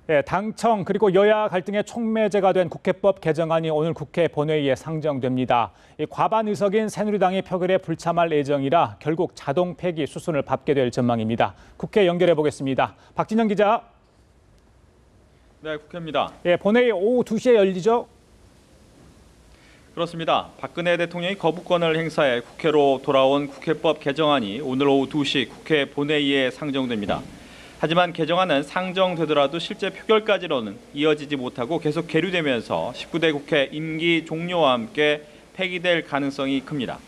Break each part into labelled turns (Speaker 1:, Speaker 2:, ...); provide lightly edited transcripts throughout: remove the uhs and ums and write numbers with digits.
Speaker 1: 예, 당청 그리고 여야 갈등의 촉매제가 된 국회법 개정안이 오늘 국회 본회의에 상정됩니다. 이 과반 의석인 새누리당이 표결에 불참할 예정이라 결국 자동 폐기 수순을 밟게 될 전망입니다. 국회 연결해 보겠습니다. 박진영 기자.
Speaker 2: 네, 국회입니다.
Speaker 1: 예, 본회의 오후 2시에 열리죠?
Speaker 2: 그렇습니다. 박근혜 대통령이 거부권을 행사해 국회로 돌아온 국회법 개정안이 오늘 오후 2시 국회 본회의에 상정됩니다. 하지만 개정안은 상정되더라도 실제 표결까지로는 이어지지 못하고 계속 계류되면서 19대 국회 임기 종료와 함께 폐기될 가능성이 큽니다.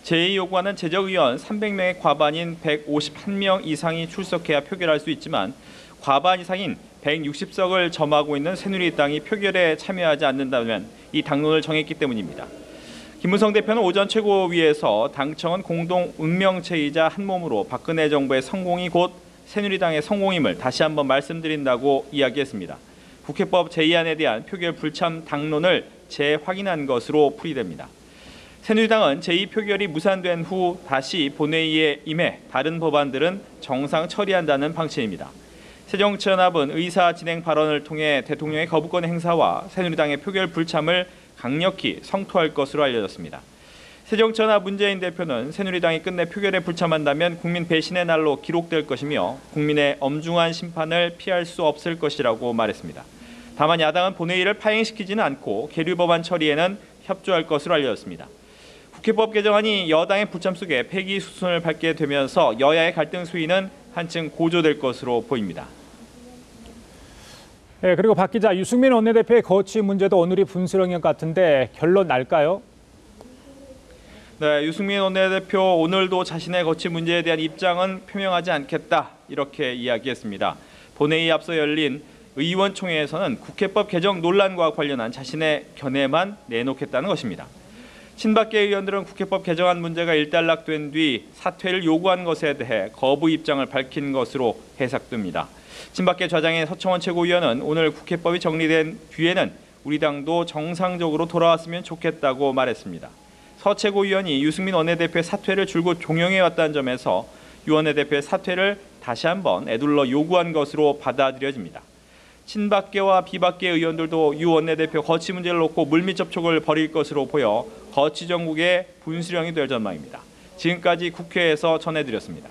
Speaker 2: 제2요구안은 제적의원 300명의 과반인 151명 이상이 출석해야 표결할 수 있지만 과반 이상인 160석을 점하고 있는 새누리당이 표결에 참여하지 않는다면 이 당론을 정했기 때문입니다. 김무성 대표는 오전 최고위에서 당청은 공동 운명체이자 한몸으로 박근혜 정부의 성공이 곧 새누리당의 성공임을 다시 한번 말씀드린다고 이야기했습니다. 국회법 제2안에 대한 표결 불참 당론을 재확인한 것으로 풀이됩니다. 새누리당은 제2표결이 무산된 후 다시 본회의에 임해 다른 법안들은 정상 처리한다는 방침입니다. 새정치연합은 의사 진행 발언을 통해 대통령의 거부권 행사와 새누리당의 표결 불참을 강력히 성토할 것으로 알려졌습니다. 새정치연합 문재인 대표는 새누리당이 끝내 표결에 불참한다면 국민 배신의 날로 기록될 것이며 국민의 엄중한 심판을 피할 수 없을 것이라고 말했습니다. 다만 야당은 본회의를 파행시키지는 않고 계류 법안 처리에는 협조할 것으로 알려졌습니다. 국회법 개정안이 여당의 불참 속에 폐기 수순을 밟게 되면서 여야의 갈등 수위는 한층 고조될 것으로 보입니다.
Speaker 1: 예, 그리고 박 기자, 유승민 원내대표의 거취 문제도 오늘이 분수령인 것 같은데 결론 날까요?
Speaker 2: 네, 유승민 원내대표 오늘도 자신의 거취 문제에 대한 입장은 표명하지 않겠다 이렇게 이야기했습니다. 본회의 앞서 열린 의원총회에서는 국회법 개정 논란과 관련한 자신의 견해만 내놓겠다는 것입니다. 친박계 의원들은 국회법 개정안 문제가 일단락된 뒤 사퇴를 요구한 것에 대해 거부 입장을 밝힌 것으로 해석됩니다. 친박계 좌장의 서청원 최고위원은 오늘 국회법이 정리된 뒤에는 우리 당도 정상적으로 돌아왔으면 좋겠다고 말했습니다. 서 최고위원이 유승민 원내대표의 사퇴를 줄곧 종용해왔다는 점에서 유 원내대표의 사퇴를 다시 한번 애둘러 요구한 것으로 받아들여집니다. 친박계와 비박계 의원들도 유 원내대표 거취 문제를 놓고 물밑 접촉을 벌일 것으로 보여 거취 정국의 분수령이 될 전망입니다. 지금까지 국회에서 전해드렸습니다.